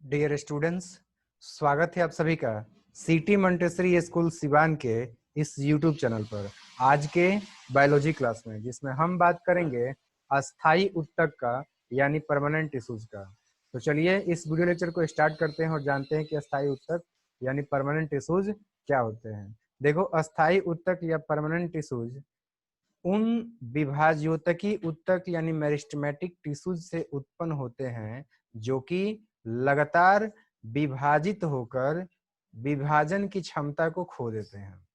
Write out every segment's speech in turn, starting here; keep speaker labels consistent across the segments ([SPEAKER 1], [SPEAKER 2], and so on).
[SPEAKER 1] Dear students, स्वागत है आप सभी का सिटी मंटेसरी स्कूल सिवान के इस यूट्यूब चैनल पर। आज के बायोलॉजी क्लास में जिसमें हम बात करेंगे अस्थाई उत्तक का यानी परमानेंट टिश्यूज का। तो चलिए इस वीडियो लेक्चर को स्टार्ट करते हैं और जानते हैं कि अस्थाई उत्तक यानी परमानेंट टिश्यूज क्या होते हैं। देखो, अस्थाई उत्तक या परमानेंट टिश्यूज उन विभाज्योतकी उत्तक यानी मेरिस्टेमेटिक टिश्यूज से उत्पन्न होते हैं जो कि लगातार विभाजित होकर विभाजन की क्षमता को खो देते हैं।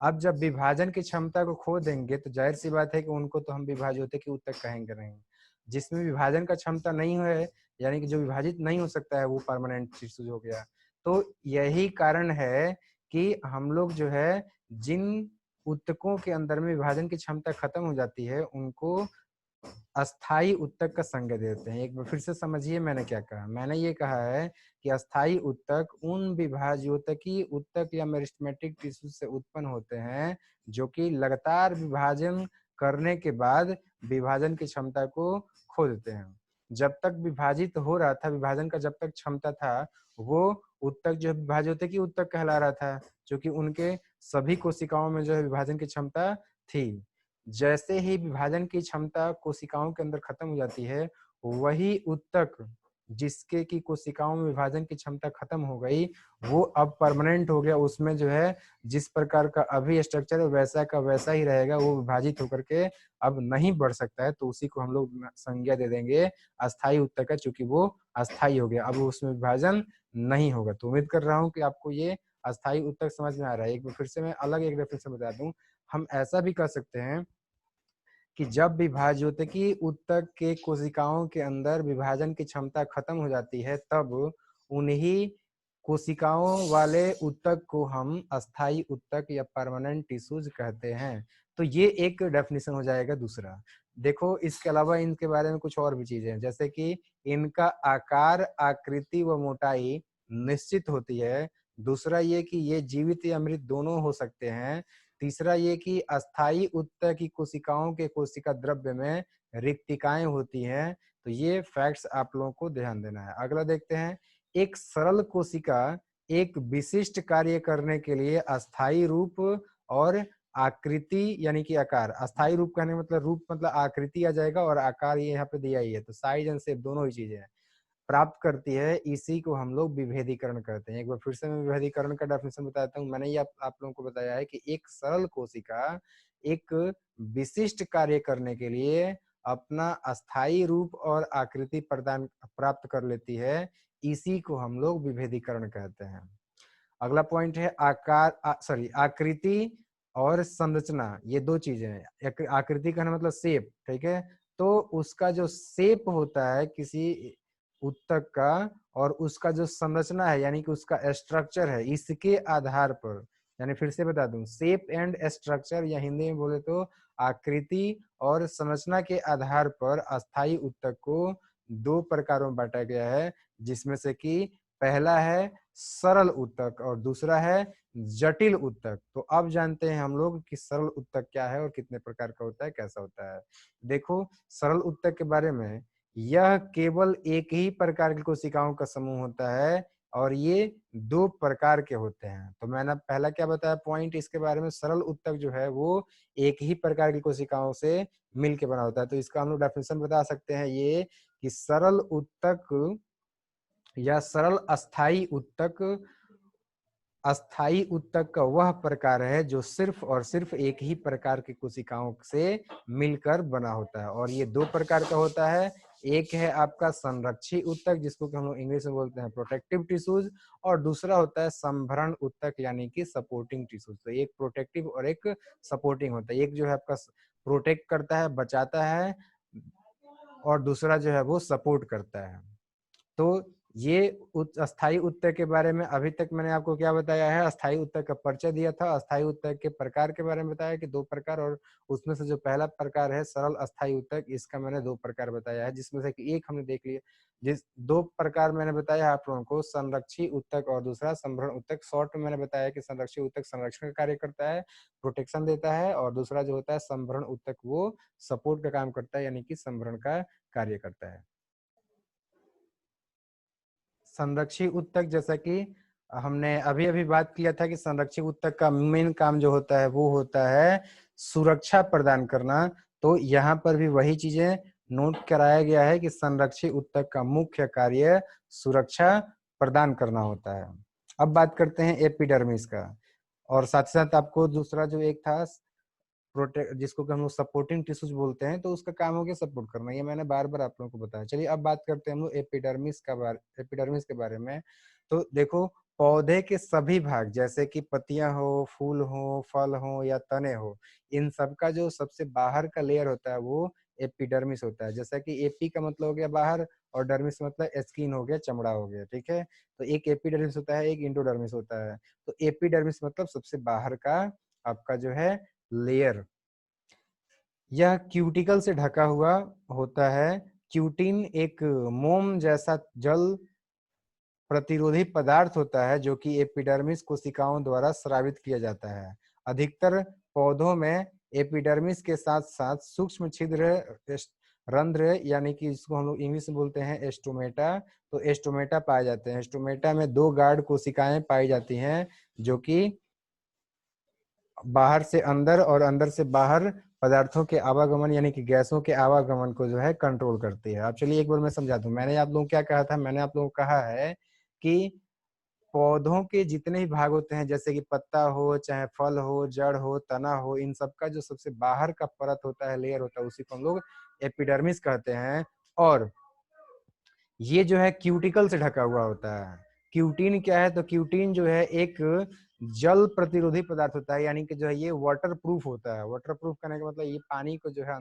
[SPEAKER 1] अब जब विभाजन की क्षमता को खो देंगे तो जाहिर सी बात है कि उनको तो हम विभाज्योतकी उत्तक कहेंगे नहीं। जिसमें विभाजन का क्षमता नहीं है यानी कि जो विभाजित नहीं हो सकता है वो परमानेंट टिश्यूज हो गया। तो यही कारण है कि हम लोग जो है जिन उत्तकों के अंदर में विभाजन की क्षमता खत्म हो जाती है उनको अस्थाई उत्तक का संज्ञा देते हैं। एक बार फिर से समझिए मैंने क्या कहा। मैंने ये कहा है कि अस्थाई उत्तक उन विभाज्योतकी उत्तक या मेरिस्टेमेटिक टिश्यू से उत्पन्न होते हैं जो कि लगातार विभाजन करने के बाद विभाजन की क्षमता को खो देते हैं। जब तक विभाजित हो रहा था, विभाजन का जब तक क्षमता था, वो उत्तक जो विभाज्योतकी उत्तक कहला रहा था, क्योंकि उनके सभी कोशिकाओं में जो है विभाजन की क्षमता थी। जैसे ही विभाजन की क्षमता कोशिकाओं के अंदर खत्म हो जाती है, वही उत्तक जिसके की कोशिकाओं में विभाजन की क्षमता खत्म हो गई वो अब परमानेंट हो गया। उसमें जो है जिस प्रकार का अभी स्ट्रक्चर है वैसा का वैसा ही रहेगा, वो विभाजित होकर के अब नहीं बढ़ सकता है। तो उसी को हम लोग संज्ञा दे देंगे अस्थाई उत्तक का, चूंकि वो अस्थाई हो गया, अब उसमें विभाजन नहीं होगा। तो उम्मीद कर रहा हूँ कि आपको ये अस्थाई उत्तक समझ में आ रहा है। एक बार फिर से मैं अलग एक डेफिनेशन बता दूं। हम ऐसा भी कर सकते हैं कि जब विभाज्योतकी उत्तक के कोशिकाओं के अंदर विभाजन की क्षमता खत्म हो जाती है तब उन्हीं कोशिकाओं वाले उत्तक को हम अस्थाई उत्तक या परमानेंट टिश्यूज कहते हैं। तो ये एक डेफिनेशन हो जाएगा। दूसरा देखो, इसके अलावा इनके बारे में कुछ और भी चीजें हैं, जैसे कि इनका आकार, आकृति व मोटाई निश्चित होती है। दूसरा ये कि ये जीवित या मृत दोनों हो सकते हैं। तीसरा ये कि अस्थाई उत्तक की कोशिकाओं के कोशिका द्रव्य में रिक्तिकाएं होती हैं। तो ये फैक्ट्स आप लोगों को ध्यान देना है। अगला देखते हैं, एक सरल कोशिका एक विशिष्ट कार्य करने के लिए अस्थाई रूप और आकृति यानी कि आकार, अस्थाई रूप कहने मतलब रूप मतलब आकृति आ जाएगा और आकार ये यहाँ पे दिया ही है, तो साइज एंड शेप दोनों ही चीजें हैं, प्राप्त करती है। इसी को हम लोग विभेदीकरण कहते हैं। एक बार फिर से मैं विभेदीकरण का डेफिनेशन बताता हूँ। मैंने ये आप लोगों को बताया है कि एक सरल कोशिका एक विशिष्ट कार्य करने के लिए अपना अस्थाई रूप और आकृति प्रदान प्राप्त कर लेती है। इसी को हम लोग विभेदीकरण कहते हैं। अगला पॉइंट है आकृति और संरचना, ये दो चीजें हैं। आकृति का मतलब शेप, ठीक है। तो उसका जो शेप होता है किसी उत्तक का और उसका जो संरचना है यानी कि उसका स्ट्रक्चर है, इसके आधार पर, यानी फिर से बता दूं, शेप एंड स्ट्रक्चर या हिंदी में बोले तो आकृति और संरचना के आधार पर अस्थाई उत्तक को दो प्रकारों में बांटा गया है, जिसमें से कि पहला है सरल उत्तक और दूसरा है जटिल उत्तक। तो अब जानते हैं हम लोग कि सरल उत्तक क्या है और कितने प्रकार का होता है, कैसा होता है। देखो, सरल उत्तक के बारे में, यह केवल एक ही प्रकार की कोशिकाओं का समूह होता है और ये दो प्रकार के होते हैं। तो मैंने पहला क्या बताया पॉइंट इसके बारे में, सरल उत्तक जो है वो एक ही प्रकार की कोशिकाओं से मिलकर बना होता है। तो इसका हम लोग डेफिनेशन बता सकते हैं ये कि सरल उत्तक या सरल अस्थाई उत्तक, अस्थाई उत्तक का वह प्रकार है जो सिर्फ और सिर्फ एक ही प्रकार की कोशिकाओं से मिलकर बना होता है। और ये दो प्रकार का होता है, एक है आपका संरक्षी उत्तक जिसको कि हम लोग इंग्लिश में बोलते हैं प्रोटेक्टिव टिश्यूज, और दूसरा होता है संभरण उत्तक यानी कि सपोर्टिंग टिश्यूज। तो एक प्रोटेक्टिव और एक सपोर्टिंग होता है। एक जो है आपका प्रोटेक्ट करता है, बचाता है, और दूसरा जो है वो सपोर्ट करता है। तो ये अस्थाई उत्तक के बारे में अभी तक मैंने आपको क्या बताया है, अस्थाई उत्तक का परिचय दिया था, अस्थाई उत्तक के प्रकार के बारे में बताया कि दो प्रकार, और उसमें से जो पहला प्रकार है सरल अस्थाई उत्तक, इसका मैंने दो प्रकार बताया है, जिसमें से कि एक हमने देख लिया। जिस दो प्रकार मैंने बताया आप लोगों को, संरक्षी उत्तक और दूसरा संभरण उत्तक। शॉर्ट में मैंने बताया कि संरक्षी उत्तक संरक्षण का कार्य करता है, प्रोटेक्शन देता है, और दूसरा जो होता है संभरण उत्तक वो सपोर्ट का काम करता है यानी कि संभरण का कार्य करता है। संरक्षी ऊतक, जैसा कि हमने अभी अभी बात किया था कि संरक्षी ऊतक का मेन काम जो होता है वो होता है सुरक्षा प्रदान करना। तो यहाँ पर भी वही चीजें नोट कराया गया है कि संरक्षी ऊतक का मुख्य कार्य सुरक्षा प्रदान करना होता है। अब बात करते हैं एपिडर्मिस का, और साथ ही साथ आपको दूसरा जो एक था प्रोटेक्ट, जिसको कि हम लोग सपोर्टिंग टिश्यूज बोलते हैं, तो उसका काम हो गया सपोर्ट करना। ये मैंने बार बार आप लोगों को बताया। चलिए अब बात करते हैं हम लोग एपिडर्मिस के बारे में। तो देखो, पौधे के सभी भाग जैसे कि पत्तियां हो, फूल हो, फल हो या तने हो, इन सब का जो सबसे बाहर का लेयर होता है वो एपिडर्मिस होता है। जैसा कि एपी का मतलब हो गया बाहर, और डर्मिस मतलब स्किन हो गया, चमड़ा हो गया, ठीक है। तो एक एपिडर्मिस होता है, एक इंडोडर्मिस होता है। तो एपिडर्मिस मतलब सबसे बाहर का आपका जो है लेयर। यह क्यूटिकल से ढका हुआ होता है। क्यूटिन एक मोम जैसा जल प्रतिरोधी पदार्थ होता है जो कि एपिडर्मिस कोशिकाओं द्वारा स्रावित किया जाता है। अधिकतर पौधों में एपिडर्मिस के साथ साथ सूक्ष्म छिद्र रंध्र, यानी कि इसको हम लोग इंग्लिश में बोलते हैं एस्टोमेटा, तो एस्टोमेटा पाए जाते हैं। एस्टोमेटा में दो गार्ड कोशिकाएं पाई जाती हैं जो कि बाहर से अंदर और अंदर से बाहर पदार्थों के आवागमन यानी कि गैसों के आवागमन को जो है कंट्रोल करती है। आप चलिए एक बार मैं समझा दूं। मैंने आप लोगों को क्या कहा था? मैंने आप लोगों को कहा है कि पौधों के जितने भी भाग होते हैं, जैसे कि पत्ता हो, चाहे फल हो, जड़ हो, तना हो, इन सब का जो सबसे बाहर का परत होता है, लेयर होता है, उसी को हम लोग एपिडर्मिस कहते हैं। और ये जो है क्यूटिकल से ढका हुआ होता है। क्यूटीन क्या है? तो क्यूटीन जो है एक जल प्रतिरोधी पदार्थ होता है, यानी कि जो है ये वाटर प्रूफ होता है। वाटर प्रूफ करने का मतलब ये पानी को जो है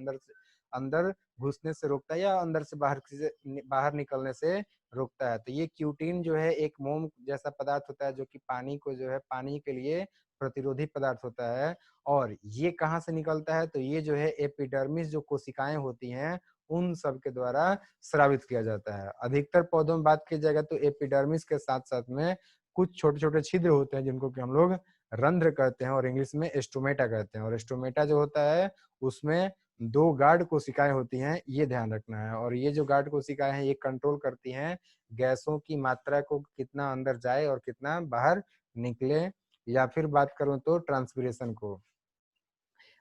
[SPEAKER 1] अंदर घुसने से रोकता है या अंदर से बाहर निकलने से रोकता है। तो ये क्यूटीन जो है एक मोम जैसा पदार्थ होता है जो कि पानी को जो है पानी के लिए प्रतिरोधी पदार्थ होता है। और ये कहाँ से निकलता है? तो ये जो है एपिडर्मिस जो कोशिकाएं होती हैं उन सब के द्वारा स्रावित किया जाता है। अधिकतर पौधों में बात की जाएगा तो एपिडर्मिस के साथ साथ में कुछ छोटे छोटे छिद्र होते हैं जिनको कि हम लोग रंध्र कहते हैं और इंग्लिश में एस्टोमेटा कहते हैं। और एस्टोमेटा जो होता है उसमें दो गार्ड कोशिकाएं होती हैं, ये ध्यान रखना है। और ये जो गार्ड कोशिकाएं हैं ये कंट्रोल करती हैं गैसों की मात्रा को, कितना अंदर जाए और कितना बाहर निकले, या फिर बात करूं तो ट्रांसपीरेशन को।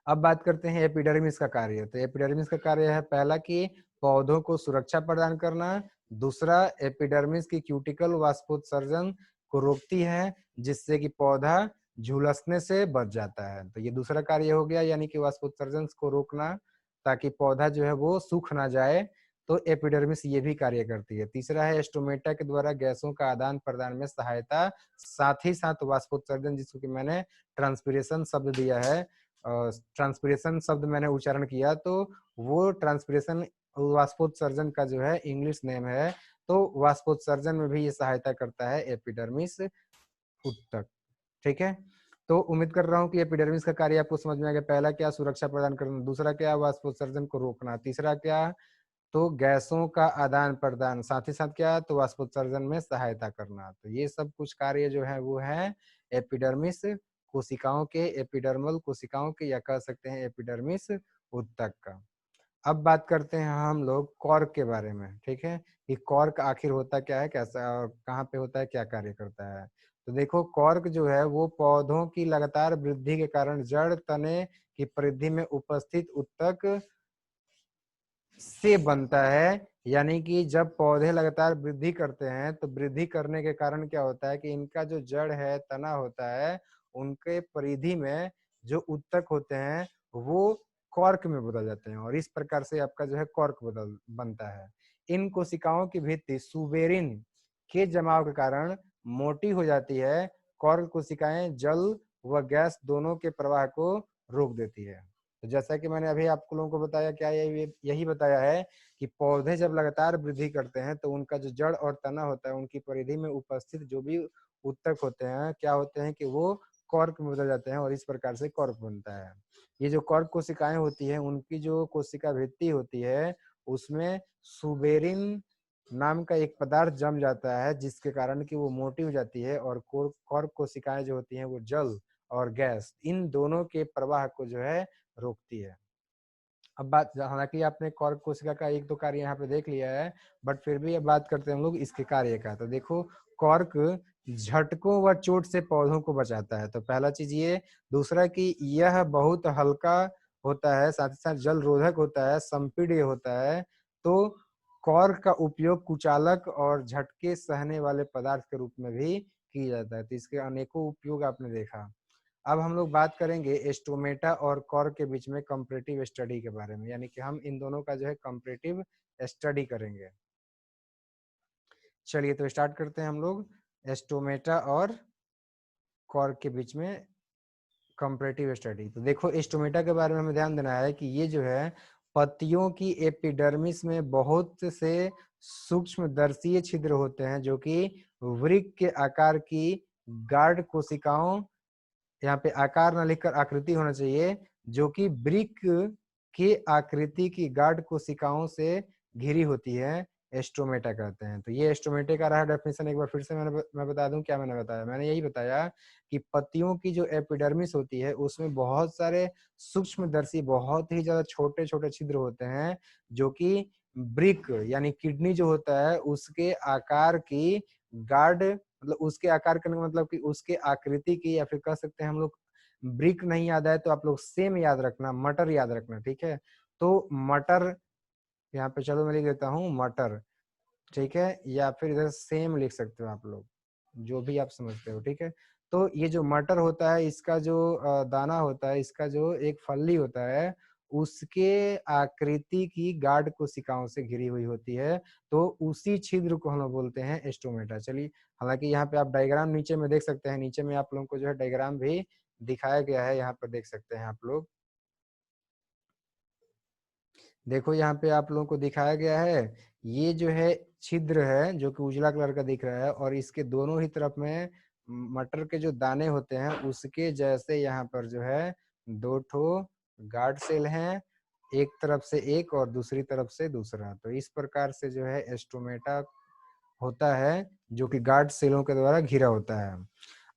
[SPEAKER 1] अब बात करते हैं एपिडर्मिस का कार्य। तो एपिडर्मिस का कार्य है पहला कि पौधों को सुरक्षा प्रदान करना, दूसरा एपिडर्मिस की क्यूटिकल वाष्पोत्सर्जन को रोकती है जिससे कि पौधा झुलसने से बच जाता है। तो ये दूसरा कार्य हो गया, यानी कि वाष्पोत्सर्जन को रोकना ताकि पौधा जो है वो सूख ना जाए। तो एपिडर्मिस ये भी कार्य करती है। तीसरा है एस्टोमेटा के द्वारा गैसों का आदान प्रदान में सहायता, साथ ही साथ वाष्पोत्सर्जन, जिसको कि मैंने ट्रांसपीरेशन शब्द दिया है। ट्रांसपीरेशन शब्द मैंने उच्चारण किया तो वो ट्रांसपीरेशन वाष्पोत्सर्जन का जो है इंग्लिश नेम है। तो वाष्पोत्सर्जन में भी ये सहायता करता है एपिडर्मिस ऊतक, ठीक है। तो उम्मीद कर रहा हूँ कि एपिडर्मिस का कार्य आपको समझ में आ गया। पहला क्या? सुरक्षा प्रदान करना, दूसरा क्या? वाष्पोत्सर्जन को रोकना, तीसरा क्या? तो गैसों का आदान प्रदान, साथ ही साथ क्या? तो वाष्पोत्सर्जन में सहायता करना। तो ये सब कुछ कार्य जो है वो है एपिडर्मिस कोशिकाओं के, एपिडर्मल कोशिकाओं के, या कह सकते हैं एपिडर्मिस ऊतक का। अब बात करते हैं हम लोग कॉर्क के बारे में, ठीक है, कि कॉर्क आखिर होता क्या है, कैसा और कहाँ पे होता है, क्या कार्य करता है। तो देखो, कॉर्क जो है वो पौधों की लगातार वृद्धि के कारण जड़ तने की परिधि में उपस्थित ऊतक से बनता है। यानी कि जब पौधे लगातार वृद्धि करते हैं तो वृद्धि करने के कारण क्या होता है कि इनका जो जड़ है, तना होता है, उनके परिधि में जो ऊतक होते हैं वो कॉर्क में बदल जाते हैं, और इस प्रकार से आपका जो है कॉर्क बदल बनता है। इन कोशिकाओं की भित्ति सुबेरिन के जमाव के कारण मोटी हो जाती है। कॉर्क कोशिकाएं जल व गैस दोनों के प्रवाह को रोक देती है। तो जैसा कि मैंने अभी आप लोगों को बताया, क्या यही बताया है कि पौधे जब लगातार वृद्धि करते हैं तो उनका जो जड़ और तना होता है, उनकी परिधि में उपस्थित जो भी ऊतक होते हैं, क्या होते हैं कि वो कॉर्क में बदल जाते हैं, और इस प्रकार से कॉर्क बनता है। ये जो कॉर्क कोशिकाएं होती है, उनकी जो कोशिका भित्ति होती है उसमें सुबेरिन नाम का एक पदार्थ जम जाता है, जिसके कारण कि वो मोटी हो जाती है, और कॉर्क कोशिकाएं जो होती हैं वो जल और गैस इन दोनों के प्रवाह को जो है रोकती है। अब बात, हालांकि आपने कॉर्क कोशिका का एक दो कार्य यहाँ पे देख लिया है, बट फिर भी अब बात करते हैं हम लोग इसके कार्य का। तो देखो, कॉर्क झटकों व चोट से पौधों को बचाता है, तो पहला चीज ये। दूसरा कि यह बहुत हल्का होता है, साथ ही साथ जल रोधक होता है, संपीड्य होता है। तो कॉर्क का उपयोग कुचालक और झटके सहने वाले पदार्थ के रूप में भी किया जाता है। तो इसके अनेकों उपयोग आपने देखा। अब हम लोग बात करेंगे एस्टोमेटा और कॉर्क के बीच में कंपैरेटिव स्टडी के बारे में, यानी कि हम इन दोनों का जो है कंपैरेटिव स्टडी करेंगे। चलिए तो स्टार्ट करते हैं हम लोग एस्टोमेटा और कॉर्क के बीच में कंपैरेटिव स्टडी। तो देखो, एस्टोमेटा के बारे में हमें ध्यान देना है कि ये जो है पत्तियों की एपिडर्मिस में बहुत से सूक्ष्मदर्शीय छिद्र होते हैं, जो कि वृक्क के आकार की गार्ड कोशिकाओं, यहाँ पे आकार ना लिखकर आकृति होना चाहिए, जो कि वृक्क की आकृति की गार्ड कोशिकाओं से घिरी होती है, एस्ट्रोमेटा कहते हैं। तो ये एस्ट्रोमेटा का रहा डेफिनेशन। एक बार फिर से मैं बता दूं क्या मैंने बताया। मैंने यही बताया कि पत्तियों की जो एपिडर्मिस होती है उसमें बहुत सारे सूक्ष्मदर्शी, बहुत ही ज्यादा छोटे छोटे छिद्र होते हैं, जो कि वृक्क यानी किडनी जो होता है उसके आकार की गार्ड, मतलब उसके आकार करने का मतलब कि उसके आकृति की, या फिर कह सकते हैं हम लोग, ब्रिक नहीं याद आए तो आप लोग सेम याद रखना, मटर याद रखना, ठीक है। तो मटर यहाँ पे चलो मैं लिख देता हूँ मटर, ठीक है, या फिर इधर सेम लिख सकते हो आप लोग, जो भी आप समझते हो, ठीक है। तो ये जो मटर होता है, इसका जो दाना होता है, इसका जो एक फली होता है, उसके आकृति की गार्ड कोशिकाओं से घिरी हुई होती है। तो उसी छिद्र को हम लोग बोलते हैं एस्टोमेटा। चलिए, हालांकि यहाँ पे आप डायग्राम नीचे में देख सकते हैं, नीचे में आप लोगों को जो है डायग्राम भी दिखाया गया है, यहाँ पर देख सकते हैं आप लोग। देखो, यहाँ पे आप लोगों को दिखाया गया है, ये जो है छिद्र है जो कि उजला कलर का दिख रहा है, और इसके दोनों ही तरफ में मटर के जो दाने होते हैं उसके जैसे यहाँ पर जो है दो ठो गार्ड सेल हैं, एक तरफ से एक और दूसरी तरफ से दूसरा। तो इस प्रकार से जो है एस्टोमेटा होता है, जो कि गार्ड सेलों के द्वारा घिरा होता है।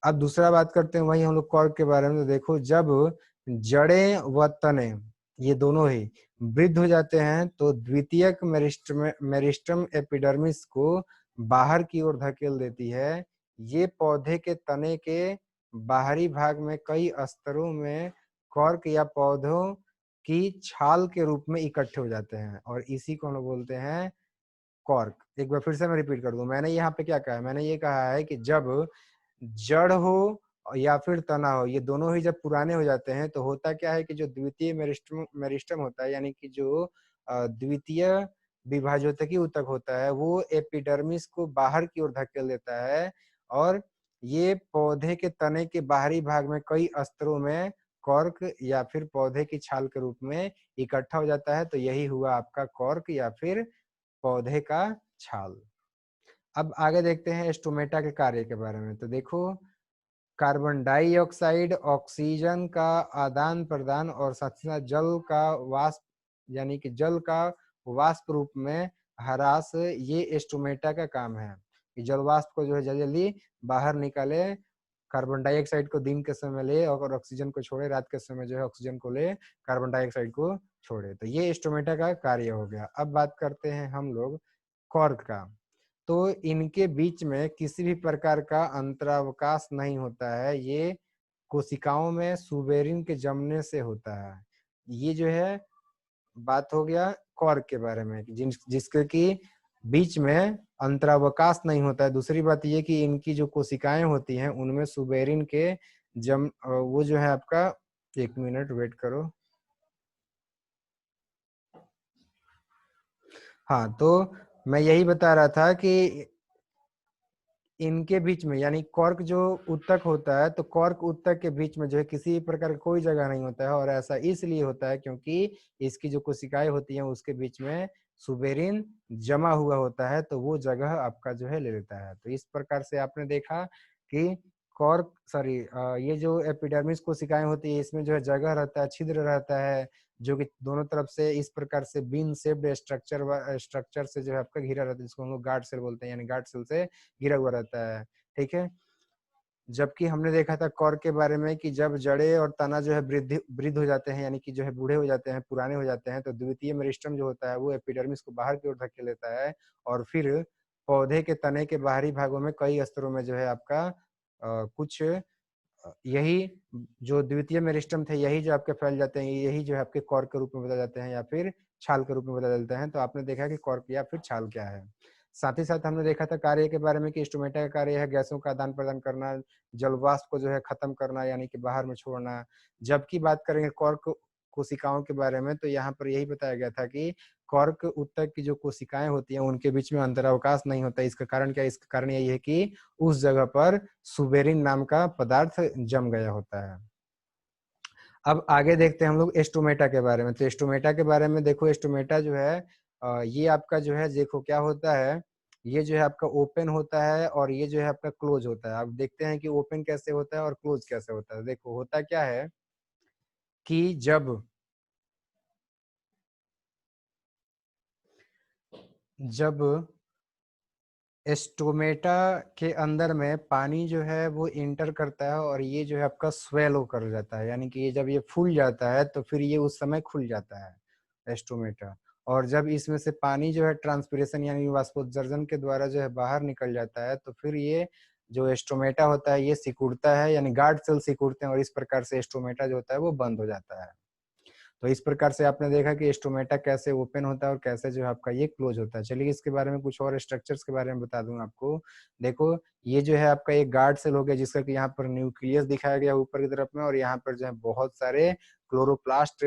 [SPEAKER 1] अब दूसरा बात करते हैं वही हम लोग कॉर्क के बारे में। तो देखो, जब जड़ें व तने ये दोनों ही वृद्ध हो जाते हैं तो द्वितीयक मेरिस्टम एपिडर्मिस को बाहर की ओर धकेल देती है। ये पौधे के तने के बाहरी भाग में कई स्तरों में कॉर्क या पौधों की छाल के रूप में इकट्ठे हो जाते हैं, और इसी को हम लोग बोलते हैं कॉर्क। एक बार फिर से मैं रिपीट कर दूं, मैंने यहाँ पे क्या कहा है, मैंने ये कहा है कि जब जड़ हो या फिर तना हो, ये दोनों ही जब पुराने हो जाते हैं तो होता क्या है कि जो द्वितीय मेरिस्टम मेरिस्टम होता है, यानी कि जो द्वितीय विभाजोतकी ऊतक होता है, वो एपिडर्मिस को बाहर की ओर धकेल देता है, और ये पौधे के तने के बाहरी भाग में कई स्तरों में कॉर्क या फिर पौधे की छाल के रूप में इकट्ठा हो जाता है। तो यही हुआ आपका कॉर्क या फिर पौधे का छाल। अब आगे देखते हैं स्टोमेटा के कार्य के बारे में। तो देखो, कार्बन डाइऑक्साइड ऑक्सीजन का आदान प्रदान और साथ ही साथ जल का वाष्प, यानी कि जल का वाष्प रूप में ह्रास, ये स्टोमेटा का काम है कि जल वाष्प को जो है जल्दी जल्दी बाहर निकाले, कार्बन डाइऑक्साइड को दिन के समय ले और ऑक्सीजन को छोड़े, रात के समय जो है ऑक्सीजन को ले, कार्बन डाइऑक्साइड को छोड़े। तो ये स्टोमेटा का कार्य हो गया। अब बात करते हैं हम लोग कॉर्क का। तो इनके बीच में किसी भी प्रकार का अंतरावकाश नहीं होता है, ये कोशिकाओं में सुबेरिन के जमने से होता है। ये जो है बात हो गया कॉर्क के बारे में, जिसके की बीच में अंतरावकाश नहीं होता है। दूसरी बात ये कि इनकी जो कोशिकाएं होती हैं उनमें सुबेरिन के वो जो है आपका, एक मिनट वेट करो। हाँ, तो मैं यही बता रहा था कि इनके बीच में, यानी कॉर्क जो उत्तक होता है, तो कॉर्क उत्तक के बीच में जो है किसी प्रकार का कोई जगह नहीं होता है, और ऐसा इसलिए होता है क्योंकि इसकी जो कोशिकाएं होती हैं उसके बीच में सुबेरिन जमा हुआ होता है, तो वो जगह आपका जो है ले लेता है। तो इस प्रकार से आपने देखा कि कॉर्क, सॉरी, ये जो एपिडर्मिस कोशिकाएं होती है इसमें जो है जगह रहता है, छिद्र रहता है, जो कि दोनों तरफ से इस प्रकार से बीन शेप्ड स्ट्रक्चर से जो है आपका घिरा रहता है, जिसको हम लोग गार्ड सेल बोलते हैं, यानी गार्ड सेल से घिरा हुआ रहता है, ठीक है। जबकि हमने देखा था कॉर्क के बारे में कि जब जड़े और तना जो है वृद्ध हो जाते हैं, यानी कि जो है बूढ़े हो जाते हैं, पुराने हो जाते हैं, तो द्वितीय मेरिस्टम जो होता है वो एपिडर्मिस को बाहर की ओर धकेल लेता है और फिर पौधे के तने के बाहरी भागों में कई स्तरों में जो है आपका कुछ यही जो द्वितीय मेरिस्टम थे यही जो आपके फैल जाते हैं, यही जो है आपके कॉर्क के रूप में बदल जाते हैं या फिर छाल के रूप में बदल जाते हैं। तो आपने देखा कि कॉर्क या फिर छाल क्या है। साथ ही साथ हमने देखा था कार्य के बारे में कि स्टोमेटा का कार्य है गैसों का आदान प्रदान करना, जलवाष्प को जो है खत्म करना यानी कि बाहर में छोड़ना। जबकि बात करेंगे कॉर्क कोशिकाओं के बारे में तो यहाँ पर यही बताया गया था कि कॉर्क ऊतक की जो कोशिकाएं होती हैं उनके बीच में अंतरावकाश नहीं होता। इसका कारण क्या है? इसका कारण यही है कि उस जगह पर सुबेरिन नाम का पदार्थ जम गया होता है। अब आगे देखते हैं हम लोग एस्टोमेटा के बारे में। तो एस्टोमेटा के बारे में देखो, एस्टोमेटा जो है ये आपका जो है देखो क्या होता है, ये जो है आपका ओपन होता है और ये जो है आपका क्लोज होता है। अब देखते हैं कि ओपन कैसे होता है और क्लोज कैसे होता है। देखो होता क्या है कि जब एस्टोमेटा के अंदर में पानी जो है वो इंटर करता है और ये जो है आपका स्वेलो कर जाता है, यानी कि ये जब ये फूल जाता है तो फिर ये उस समय खुल जाता है एस्टोमेटा। और जब इसमें से पानी जो है ट्रांसपिरेशन यानी वाष्पोत्सर्जन के द्वारा जो है बाहर निकल जाता है तो फिर ये जो एस्टोमेटा होता है ये सिकुड़ता है, यानी गार्ड सेल सिकुड़ते हैं और इस प्रकार से एस्टोमेटा जो होता है वो बंद हो जाता है। तो इस प्रकार से आपने देखा कि स्टोमेटा कैसे ओपन होता है और कैसे जो है आपका ये क्लोज होता है। चलिए इसके बारे में कुछ और स्ट्रक्चर्स के बारे में बता दूं आपको। देखो ये जो है आपका एक गार्ड सेल हो गया जिसका कि यहाँ पर न्यूक्लियस दिखाया गया ऊपर की तरफ में, और यहाँ पर जो है बहुत सारे क्लोरोप्लास्ट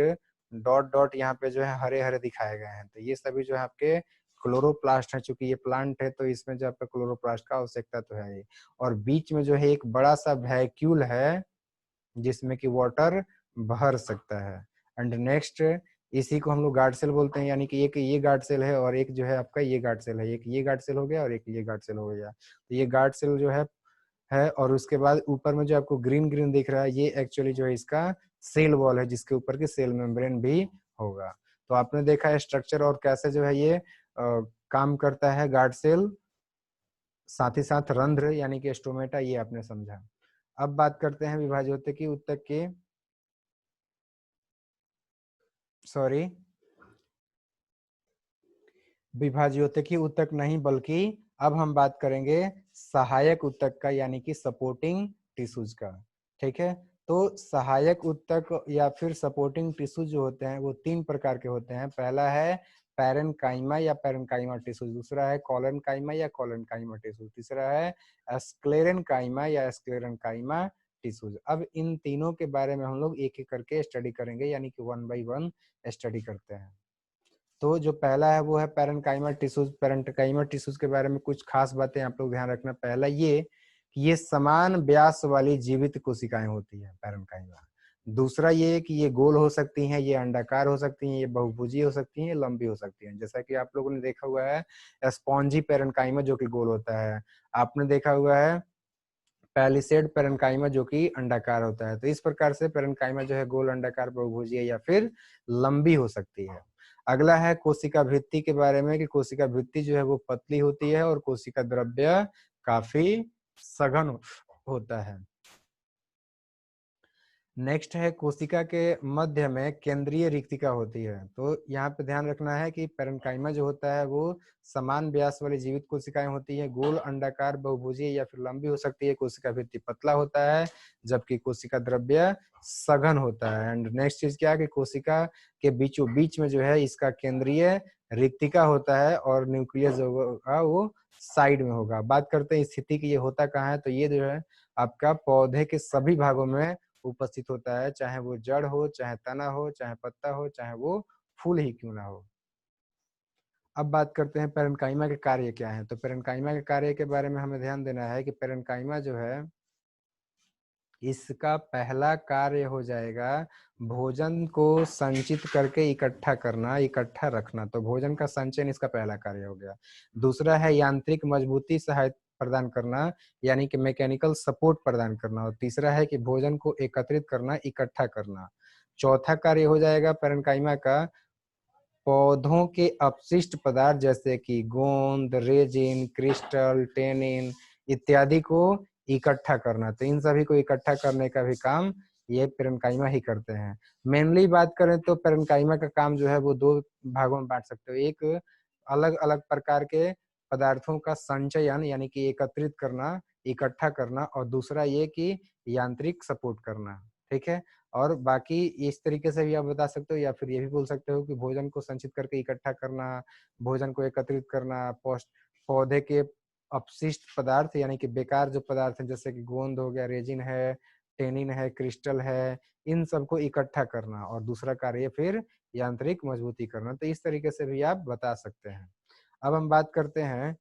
[SPEAKER 1] डॉट डॉट यहाँ पे जो है हरे हरे दिखाए गए हैं। तो ये सभी जो है आपके क्लोरोप्लास्ट है, चूंकि ये प्लांट है तो इसमें जो आपका क्लोरोप्लास्ट का आवश्यकता तो है ही। और बीच में जो है एक बड़ा सा वैक्यूल है जिसमें कि वाटर भर सकता है। एंड नेक्स्ट इसी को हम लोग गार्ड सेल बोलते हैं, यानी कि एक ये गार्ड सेल है और एक जो है आपका ये गार्ड सेल है। एक ये गार्ड सेल हो गया और एक ये गार्ड सेल हो गया। तो ये गार्ड सेल जो है और उसके बाद ऊपर में जो आपको ग्रीन ग्रीन दिख रहा है ये एक्चुअली जो है इसका सेल वॉल है जिसके ऊपर की सेल मेम्ब्रेन भी होगा। तो आपने देखा है स्ट्रक्चर और कैसे जो है ये काम करता है गार्ड सेल, साथ ही साथ रंध्र यानी कि स्टोमेटा, ये आपने समझा। अब बात करते हैं विभाज्योतिकी ऊतक के, सॉरी विभाज्योतिकी ऊतक नहीं बल्कि अब हम बात करेंगे सहायक ऊतक का यानी कि सपोर्टिंग टिश्यूज का। ठीक है, तो सहायक ऊतक या फिर सपोर्टिंग टिश्यूज जो होते हैं वो तीन प्रकार के होते हैं। पहला है पैरेनकाइमा या पैरेनकाइमा टिश्यूज, दूसरा है कॉलनकाइमा या कॉलनकाइमा टिश्यूज, तीसरा है स्क्लेरेनकाइमा या स्क्लेरेनकाइमा टिश्यूज। अब इन तीनों के बारे में हम लोग एक एक करके स्टडी करेंगे, यानी कि 1 बाय 1 स्टडी करते हैं। तो जो पहला है वो है पैरेनकाइमा टिश्यूज। पैरेनकाइमा टिश्यूज के बारे में कुछ खास बातें आप लोग ध्यान रखना। पहला ये कि ये समान व्यास वाली जीवित कोशिकाएं होती है पैरेनकाइमा। दूसरा ये कि ये गोल हो सकती हैं, ये अंडाकार हो सकती हैं, ये बहुभुजी हो सकती हैं, ये लंबी हो सकती हैं। जैसा कि आप लोगों ने देखा हुआ है स्पॉन्जी पैरेनकाइमा जो कि गोल होता है, आपने देखा हुआ है पैलिसेड पैरेनकाइमा जो कि अंडाकार होता है। तो इस प्रकार से पैरेनकाइमा जो है गोल, अंडाकार, बहुभुजीय या फिर लंबी हो सकती है। अगला है कोशिका भित्ति के बारे में कि कोशिका भित्ति जो है वो पतली होती है और कोशिका द्रव्य काफी सघन होता है। नेक्स्ट है कोशिका के मध्य में केंद्रीय रिक्तिका होती है। तो यहाँ पे ध्यान रखना है कि पैरेनकाइमा जो होता है वो समान व्यास वाली जीवित कोशिकाएं होती है, गोल, अंडाकार, बहुभुजीय या फिर लंबी हो सकती है। कोशिका भित्ति पतला होता है जबकि कोशिका द्रव्य सघन होता है। एंड नेक्स्ट चीज क्या है कि कोशिका के बीचों बीच में जो है इसका केंद्रीय रिक्तिका होता है और न्यूक्लियस जो होगा वो साइड में होगा। बात करते हैं स्थिति की ये होता कहाँ है, तो ये जो है आपका पौधे के सभी भागों में उपस्थित होता है, चाहे वो जड़ हो, चाहे तना हो, चाहे पत्ता हो, चाहे वो फूल ही क्यों ना हो। अब बात करते हैं पैरेनकाइमा के कार्य क्या है। तो पैरेनकाइमा के कार्य के बारे में हमें ध्यान देना है कि पैरेनकाइमा जो है इसका पहला कार्य हो जाएगा भोजन को संचित करके इकट्ठा करना, इकट्ठा रखना। तो भोजन का संचयन इसका पहला कार्य हो गया। दूसरा है यांत्रिक मजबूती सहायता प्रदान करना, यानी कि मैकेनिकल सपोर्ट प्रदान करना। और तीसरा है कि भोजन को एकत्रित करना, इकट्ठा करना। चौथा कार्य हो जाएगा पैरेनकाइमा का पौधों के अपशिष्ट पदार्थ जैसे कि गोंद, रेजिन, क्रिस्टल, टेनिन इत्यादि को इकट्ठा करना। तो इन सभी को इकट्ठा करने का भी काम ये पेरेन्काइमा ही करते हैं। मेनली बात करें तो पेरेन्काइमा का काम जो है वो दो भागों में बांट सकते हो। एक अलग अलग प्रकार के पदार्थों का संचयन यानी कि एकत्रित करना, इकट्ठा करना, और दूसरा ये कि यांत्रिक सपोर्ट करना। ठीक है, और बाकी इस तरीके से भी आप बता सकते हो, या फिर ये भी बोल सकते हो कि भोजन को संचित करके इकट्ठा करना, भोजन को एकत्रित करना, पौधे के अपशिष्ट पदार्थ यानी कि बेकार जो पदार्थ है जैसे कि गोंद हो गया, रेजिन है, टेनिन है, क्रिस्टल है, इन सबको इकट्ठा करना, और दूसरा कार्य फिर यांत्रिक मजबूती करना। तो इस तरीके से भी आप बता सकते हैं। अब हम बात करते हैं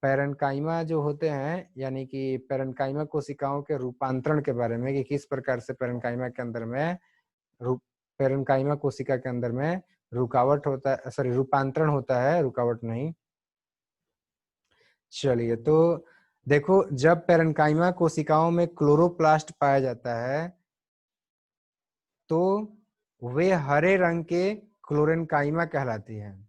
[SPEAKER 1] पेरेन्काइमा जो होते हैं यानी कि पेरेन्काइमा कोशिकाओं के रूपांतरण के बारे में, कि किस प्रकार से पेरेन्काइमा के अंदर में पेरेन्काइमा कोशिका के अंदर में रुकावट होता है, सॉरी रूपांतरण होता है, रुकावट नहीं। चलिए, तो देखो, जब पेरेन्काइमा कोशिकाओं में क्लोरोप्लास्ट पाया जाता है तो वे हरे रंग के क्लोरेन्काइमा कहलाती हैं।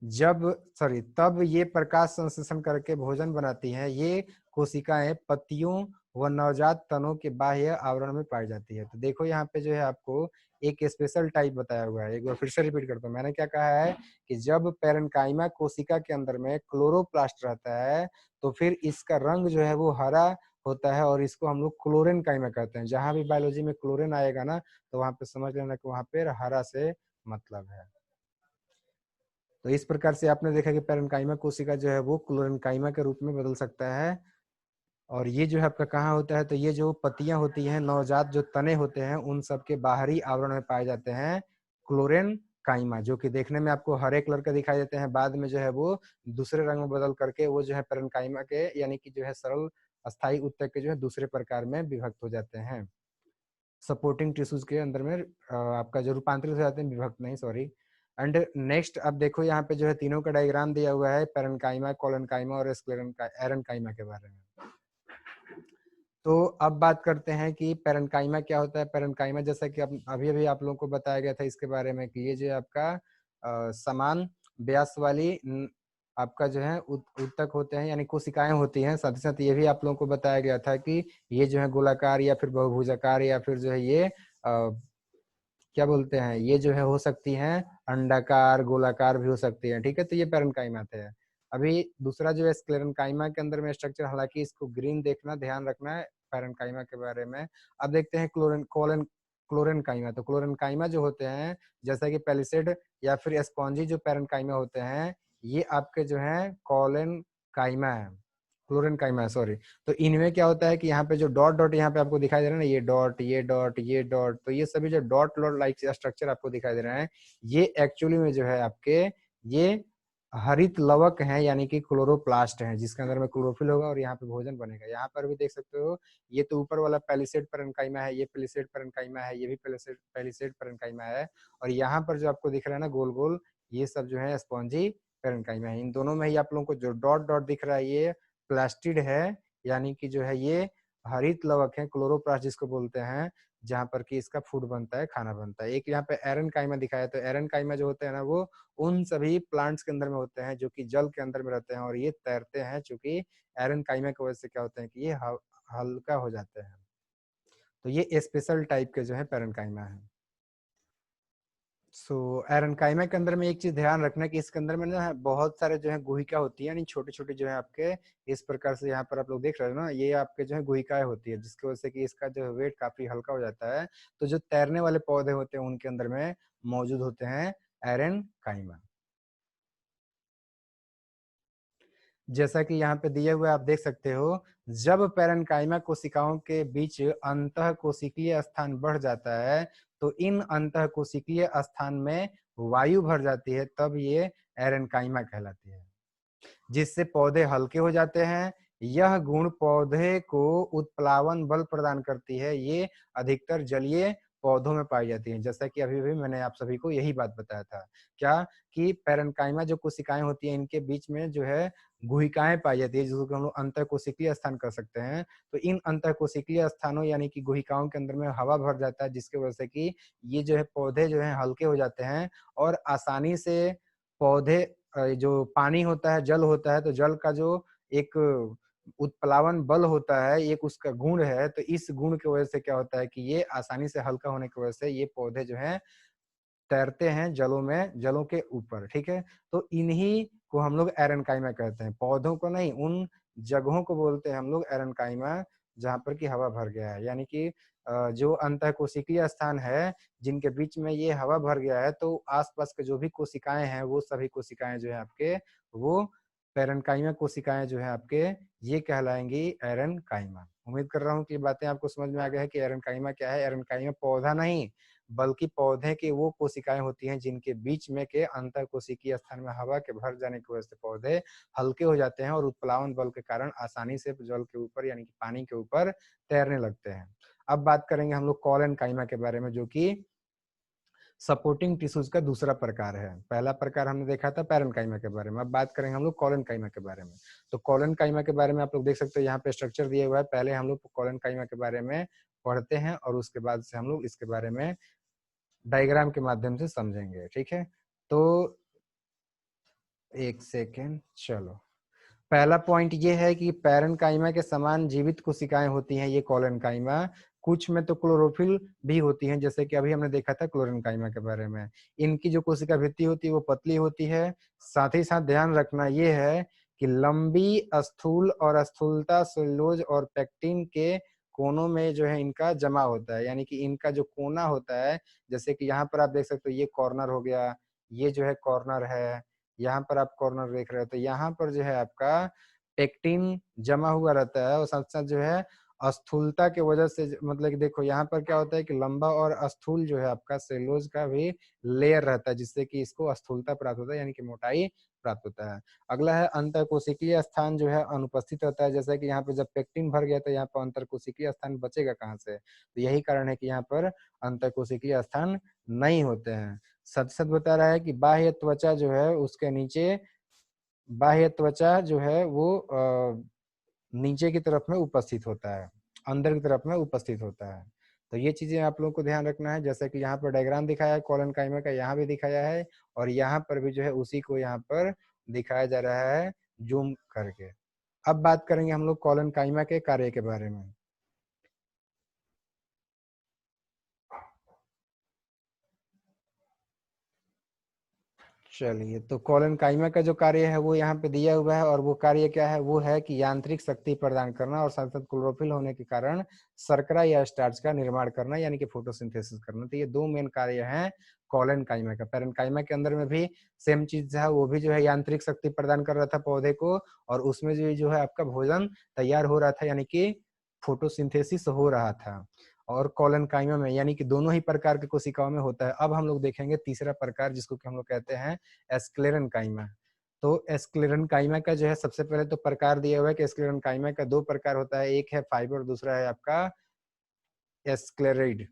[SPEAKER 1] तब ये प्रकाश संश्लेषण करके भोजन बनाती हैं। ये कोशिकाएं पत्तियों व नवजात तनों के बाह्य आवरण में पाई जाती है। तो देखो यहाँ पे जो है आपको एक स्पेशल टाइप बताया हुआ है। एक बार फिर से रिपीट करता हूँ, मैंने क्या कहा है कि जब पेरेन्काइमा कोशिका के अंदर में क्लोरोप्लास्ट रहता है तो फिर इसका रंग जो है वो हरा होता है, और इसको हम लोग क्लोरेन्काइमा कहते हैं। जहां भी बायोलॉजी में क्लोरीन आएगा ना तो वहां पे समझ लेना कि वहां पे हरा से मतलब है। तो इस प्रकार से आपने देखा कि पेरेन्काइमा कोशिका जो है वो क्लोरेन्काइमा के रूप में बदल सकता है। और ये जो है आपका कहाँ होता है, तो ये जो पत्तियां होती हैं, नवजात जो तने होते हैं, उन सब के बाहरी आवरण में पाए जाते हैं क्लोरेन्काइमा, जो कि देखने में आपको हरे कलर के दिखाई देते हैं। बाद में जो है वो दूसरे रंग में बदल करके वो जो है पेरेन्काइमा के यानी कि जो है सरल अस्थायी उत्तक के जो है दूसरे प्रकार में विभक्त हो जाते हैं। सपोर्टिंग टिश्यूज के अंदर में आपका जो रूपांतरित हो जाते हैं, विभक्त नहीं, सॉरी। एंड नेक्स्ट अब देखो यहाँ पे जो है तीनों का डायग्राम दिया हुआ है पेरेन्काइमा, कोलेन्काइमा और एरेन्काइमा के बारे में। तो अब बात करते हैं कि पेरेन्काइमा क्या होता है। पेरेन्काइमा जैसा कि अभी अभी आप लोगों को बताया गया था इसके बारे में कि ये जो है आपका समान व्यास वाली आपका जो है उत्तक होते हैं यानी कोशिकाएं होती हैं। साथ ही साथ ये भी आप लोगों को बताया गया था कि ये जो है गोलाकार या फिर बहुभुजाकार या फिर जो है ये क्या बोलते हैं, ये जो है हो सकती हैं अंडाकार, गोलाकार भी हो सकती है। ठीक है, तो ये पेरेन्काइमा थे। अभी दूसरा जो है स्क्लेरेन्काइमा के अंदर में स्ट्रक्चर, हालांकि इसको ग्रीन देखना, ध्यान रखना है पेरेन्काइमा के बारे में। अब देखते हैं क्लोरेन्काइमा। तो क्लोरेन्काइमा जो होते हैं जैसा कि पेलिसेड या फिर स्पॉन्जी जो पेरेन्काइमा होते हैं, ये आपके जो है कोलेन्काइमा है, क्लोरेन्काइमा है, सॉरी। तो इनमें क्या होता है कि यहाँ पे जो डॉट डॉट यहाँ पे आपको दिखाई दे रहा है ना, ये डॉट, ये डॉट, ये डॉट, तो ये सभी जो डॉट डॉट लाइक स्ट्रक्चर आपको दिखाई दे रहे हैं, ये एक्चुअली में जो है आपके ये हरित लवक हैं यानी कि क्लोरोप्लास्ट हैं, जिसके अंदर में क्लोरोफिल होगा और यहाँ पे भोजन बनेगा। यहाँ पर भी देख सकते हो, ये तो ऊपर वाला पेलिसेड पेरेन्काइमा है, ये पेलिसेड पेरेन्काइमा है, ये भी पेलिसेड पेरेन्काइमा है, और यहाँ पर जो आपको दिख रहा है ना गोल गोल, ये सब जो है स्पॉन्जी पेरेन्काइमा है। इन दोनों में ही आप लोगों को जो डॉट डॉट दिख रहा है ये प्लास्टिड है, यानी कि जो है ये हरित लवक है, क्लोरोप्लास्ट जिसको बोलते हैं, जहाँ पर कि इसका फूड बनता है, खाना बनता है। एक यहाँ पे एरेन्काइमा दिखाया, तो एरेन्काइमा जो होते हैं ना वो उन सभी प्लांट्स के अंदर में होते हैं जो कि जल के अंदर में रहते हैं और ये तैरते हैं, चूंकि एरेन्काइमा की वजह से क्या होते हैं कि ये हल्का हो जाते हैं। तो ये स्पेशल टाइप के जो है पेरेन्काइमा है। सो एरेन्काइमा के अंदर में एक चीज ध्यान रखना कि इसके अंदर में ना बहुत सारे जो है गुहिका होती है, यानी छोटे छोटे जो है आपके इस प्रकार से यहाँ पर आप लोग देख रहे हो ना, ये आपके जो है गुहिकाएं होती है, जिसकी वजह से कि इसका जो है वेट काफी हल्का हो जाता है। तो जो तैरने वाले पौधे होते हैं उनके अंदर में मौजूद होते हैं एरेन्काइमा। जैसा कि यहाँ पे दिए हुए आप देख सकते हो, जब पेरेन्काइमा कोशिकाओं के बीच अंतः कोशिकीय स्थान बढ़ जाता है तो इन अंतः कोशिकीय स्थान में वायु भर जाती है, तब ये एरेन्काइमा कहलाती है, जिससे पौधे हल्के हो जाते हैं। यह गुण पौधे को उत्प्लावन बल प्रदान करती है। ये अधिकतर जलीय पौधों में पाई जाती हैं। जैसा कि अभी भी मैंने आप सभी को यही बात बताया था, क्या कि पेरेन्काइमा जो कोशिकाएं होती हैं इनके बीच में जो है गुहिकाएं पाई जाती है, जिसको हम लोग अंतःकोशिकीय स्थान कर सकते हैं। तो इन अंतःकोशिकीय स्थानों यानी कि गुहिकाओं के अंदर में हवा भर जाता है, जिसकी वजह से कि ये जो है पौधे जो है हल्के हो जाते हैं और आसानी से पौधे जो पानी होता है, जल होता है, तो जल का जो एक उत्प्लावन बल होता है, एक उसका गुण है, तो इस गुण की वजह से क्या होता है कि ये आसानी से हल्का होने की वजह से ये पौधे जो हैं तैरते हैं जलों में, जलों के ऊपर, ठीक है। तो इन्हीं को हम लोग एरेनकाइमा कहते हैं, पौधों को नहीं, उन जगहों को बोलते हैं हम लोग एरेनकाइमा जहां पर की हवा भर गया है। यानी कि जो अंतःकोशिकीय स्थान है जिनके बीच में ये हवा भर गया है, तो आसपास के जो भी कोशिकाएं हैं वो सभी कोशिकाएं जो है आपके वो पेरेन्काइमा कोशिकाएं जो है आपके ये कहलाएंगी एरेनकाइमा। उम्मीद कर रहा हूँ कि बातें आपको समझ में आ गया है कि एरेनकाइमा क्या है। एरेनकाइमा पौधा नहीं बल्कि पौधे की वो कोशिकाएं होती हैं जिनके बीच में के अंतःकोशिकीय स्थान में हवा के भर जाने की वजह से पौधे हल्के हो जाते हैं और उत्प्लावन बल के कारण आसानी से जल के ऊपर यानी कि पानी के ऊपर तैरने लगते हैं। अब बात करेंगे हम लोग कॉलेनकाइमा के बारे में, जो कि सपोर्टिंग टिश्यूज का दूसरा प्रकार है। पहला प्रकार हमने देखा था पैरेन्काइमा के बारे में, अब बात करेंगे हम लोग कॉलेनकाइमा के बारे में। तो कॉलेनकाइमा के बारे में आप लोग देख सकते हो यहाँ पे स्ट्रक्चर दिया हुआ है। पहले हम लोग कॉलेनकाइमा के बारे में पढ़ते हैं और उसके बाद से हम लोग इसके बारे में डायग्राम के माध्यम से समझेंगे, ठीक है। तो एक सेकेंड, चलो। पहला पॉइंट ये है कि पैरेन्काइमा के समान जीवित कोशिकाएं होती हैं ये कॉलेनकाइमा, कुछ में तो क्लोरोफिल भी होती हैं, जैसे कि अभी हमने देखा था क्लोरेनकाइमा के बारे में। इनकी जो कोशिका भित्ति होती है वो पतली होती है। साथ ही साथ ध्यान रखना ये है कि लंबी स्थूल और स्थूलता सेलुलोज और पेक्टिन के कोनों में जो है इनका जमा होता है। यानी कि इनका जो कोना होता है, जैसे कि यहाँ पर आप देख सकते हो ये कॉर्नर हो गया, ये जो है कॉर्नर है, यहाँ पर आप कॉर्नर देख रहे हो, तो यहाँ पर जो है आपका पेक्टिन जमा हुआ रहता है और साथ साथ जो है स्थूलता के वजह से मतलब कि देखो यहाँ पर क्या होता है कि लंबा और स्थूल जो है आपका सेलुलोज का भी लेयर रहता है, जिससे कि इसको स्थूलता प्राप्त होता है यानी कि मोटाई प्राप्त होता है। अगला है अंतःकोशिकीय स्थान जो है अनुपस्थित होता है। जैसा कि यहाँ पे जब पेक्टिन भर गया तो यहाँ पर अंतःकोशिकीय स्थान बचेगा कहाँ से, तो यही कारण है कि यहाँ पर अंतःकोशिकीय स्थान नहीं होते हैं। सत सत बता रहा है कि बाह्य त्वचा जो है उसके नीचे, बाह्य त्वचा जो है वो नीचे की तरफ में उपस्थित होता है, अंदर की तरफ में उपस्थित होता है। तो ये चीजें आप लोगों को ध्यान रखना है। जैसे कि यहाँ पर डायग्राम दिखाया है कॉलेनकाइमा का, यहाँ भी दिखाया है और यहाँ पर भी जो है उसी को यहाँ पर दिखाया जा रहा है जूम करके। अब बात करेंगे हम लोग कॉलेनकाइमा के कार्य के बारे में। चलिए, तो कॉलेनकाइमा का जो कार्य है वो यहाँ पे दिया हुआ है और वो कार्य क्या है, वो है कि यांत्रिक शक्ति प्रदान करना और साथ साथ क्लोरोफिल होने के कारण शर्करा या स्टार्च का निर्माण करना यानी कि फोटोसिंथेसिस करना। तो ये दो मेन कार्य हैं कॉलेनकाइमा का। पैरेन्काइमा के अंदर में भी सेम चीज है, वो भी जो है यांत्रिक शक्ति प्रदान कर रहा था पौधे को और उसमें जो है आपका भोजन तैयार हो रहा था यानी कि फोटोसिंथेसिस हो रहा था। और कॉलेनकाइमा में यानी कि दोनों ही प्रकार के कोशिकाओं में होता है। अब हम लोग देखेंगे तीसरा प्रकार जिसको कि हम लोग कहते हैं एस्क्लेरेनकाइमा। तो एस्क्लेरेनकाइमा का जो है सबसे पहले तो प्रकार दिया हुआ है कि एस्क्लेरेनकाइमा का दो प्रकार होता है, एक है फाइबर, दूसरा है आपका एस्क्लेरिड।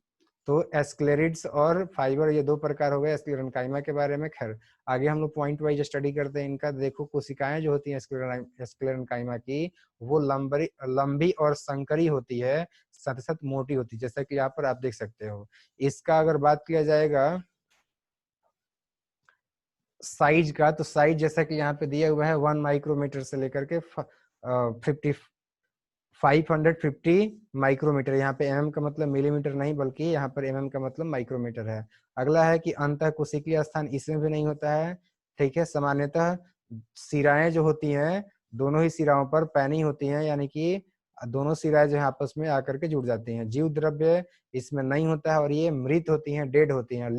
[SPEAKER 1] तो एस्क्लेरिड्स और फाइबर ये दो प्रकार हो गए एस्क्लेरेनकाइमा के बारे में। खैर आगे हम लोग पॉइंट वाइज स्टडी करते हैं इनका। देखो कोशिकाएं जो होती हैं एस्क्लेरेनकाइमा की वो लंबी और संकरी होती है, साथ साथ मोटी होती है, जैसा कि यहाँ पर आप देख सकते हो। इसका अगर बात किया जाएगा साइज का, तो साइज जैसा कि यहाँ पे दिया हुआ है 1 माइक्रोमीटर से लेकर के 550 माइक्रोमीटर। यहाँ पे एमएम का मतलब मिलीमीटर नहीं बल्कि यहाँ पर एमएम का मतलब माइक्रोमीटर है। अगला है कि अंतःकोशिकीय स्थान इसमें भी नहीं होता है, ठीक है। सामान्यतः सिराएं जो होती हैं दोनों ही सिराओं पर पैनी होती हैं, यानी कि दोनों सिराएं जो है आपस में आकर के जुड़ जाती हैं। जीव द्रव्य इसमें नहीं होता है और ये मृत होती हैं, डेड होती हैं।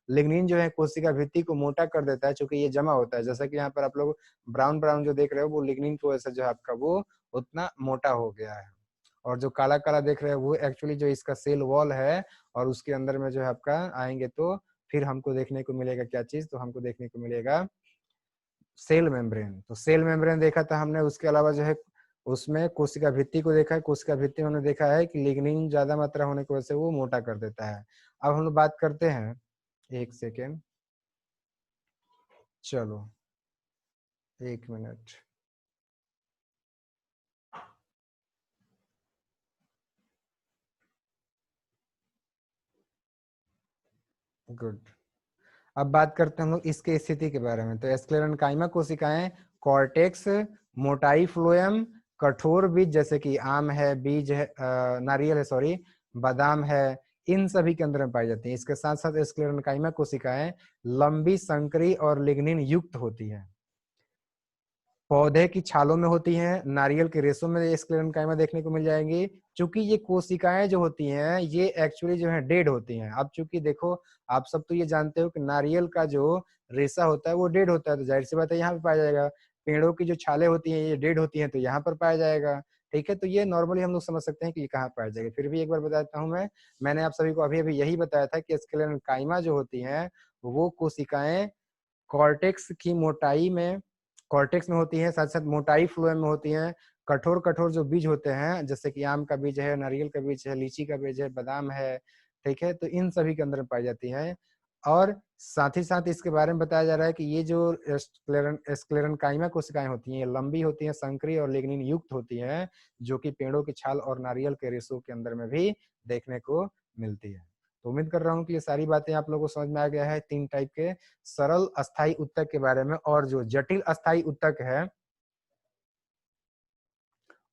[SPEAKER 1] लिग्निन जो है कोशिका भित्ति को मोटा कर देता है क्योंकि ये जमा होता है। जैसा कि यहाँ पर आप लोग ब्राउन ब्राउन जो देख रहे हो वो लिग्निन की वजह से जो है आपका वो उतना मोटा हो गया है। और जो काला काला देख रहे हैं वो एक्चुअली जो इसका सेल वॉल है और उसके अंदर में जो है आपका आएंगे तो फिर हमको देखने को मिलेगा क्या चीज, तो हमको देखने को मिलेगा सेल मेम्ब्रेन। तो सेल मेम्ब्रेन देखा था हमने, उसके अलावा जो है उसमें कोशिका भित्ति को देखा है। कोशिका भित्ति में हमने देखा है कि लिग्निन ज्यादा मात्रा होने की वजह से वो मोटा कर देता है। अब हम लोग बात करते हैं, एक सेकेंड, चलो एक मिनट। गुड। अब बात करते हैं हम लोग इसके स्थिति के बारे में। तो एस्क्लेरेनकाइमा कोशिकाएं कॉर्टेक्स, मोटाई फ्लोएम, कठोर बीज जैसे कि आम है, बीज है, नारियल है, सॉरी, बादाम है, इन सभी के अंदर में पाई जाती है। इसके साथ साथ स्क्लेरेन्काइमा कोशिकाएं लंबी, संकरी और लिग्निन युक्त होती हैं। पौधे की छालों में होती हैं, नारियल के रेशों में स्क्लेरेन्काइमा देखने को मिल जाएंगी। चूंकि ये कोशिकाएं जो होती हैं ये एक्चुअली जो है डेड होती हैं। अब चूंकि देखो, आप सब तो ये जानते हो कि नारियल का जो रेशा होता है वो डेड होता है, तो जाहिर सी बात है यहाँ पे पाया जाएगा। पेड़ों की जो छाले होती हैं ये डेड होती हैं, तो यहाँ पर पाया जाएगा। ठीक है, तो ये नॉर्मली हम लोग समझ सकते हैं कि ये कहाँ पाया जाएगा। फिर भी एक बार बता देता हूँ मैंने आप सभी को अभी अभी यही बताया था कि स्क्लेरेन्काइमा जो होती है वो कोशिकाएं कॉर्टेक्स की मोटाई में, कॉर्टेक्स में होती है, साथ साथ मोटाई फ्लोएम में होती है। कठोर कठोर जो बीज होते हैं जैसे कि आम का बीज है, नारियल का बीज है, लीची का बीज है, बादाम है, ठीक है, तो इन सभी के अंदर पाई जाती है। और साथ ही साथ इसके बारे में बताया जा रहा है कि ये जो स्क्लेरेन्काइमा कोशिकाएं होती हैं ये लंबी होती हैं, संकरी और लिग्निन युक्त होती हैं, जो कि पेड़ों की छाल और नारियल के रेशों के अंदर में भी देखने को मिलती है। तो उम्मीद कर रहा हूँ कि ये सारी बातें आप लोगों को समझ में आ गया है, 3 टाइप के सरल अस्थाई उत्तक के बारे में। और जो जटिल अस्थाई उत्तक है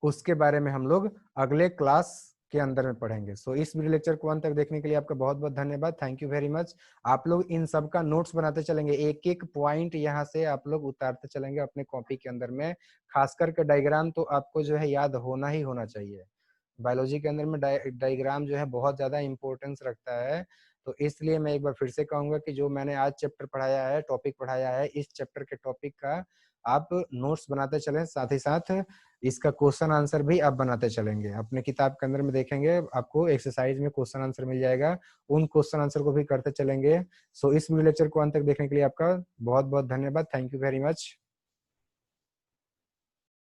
[SPEAKER 1] उसके बारे में हम लोग अगले क्लास के अंदर में पढ़ेंगे। सो इस वीडियो लेक्चर को अंत तक देखने के लिए आपका बहुत बहुत धन्यवाद। Thank you very much. आप लोग इन सब का नोट्स बनाते चलेंगे, एक एक पॉइंट यहाँ से आप लोग उतारते चलेंगे अपने कॉपी के अंदर में। खास करके डायग्राम तो आपको जो है याद होना ही होना चाहिए। बायोलॉजी के अंदर में डायग्राम जो है बहुत ज्यादा इंपॉर्टेंस रखता है। तो इसलिए मैं एक बार फिर से कहूंगा कि जो मैंने आज चैप्टर पढ़ाया है, टॉपिक पढ़ाया है, इस चैप्टर के टॉपिक का आप नोट्स बनाते चलें, साथ ही साथ इसका क्वेश्चन आंसर भी आप बनाते चलेंगे। अपने किताब के अंदर में देखेंगे आपको एक्सरसाइज में क्वेश्चन आंसर मिल जाएगा, उन क्वेश्चन आंसर को भी करते चलेंगे। सो इस वीडियो लेक्चर को अंत तक देखने के लिए आपका बहुत बहुत धन्यवाद। Thank you very much.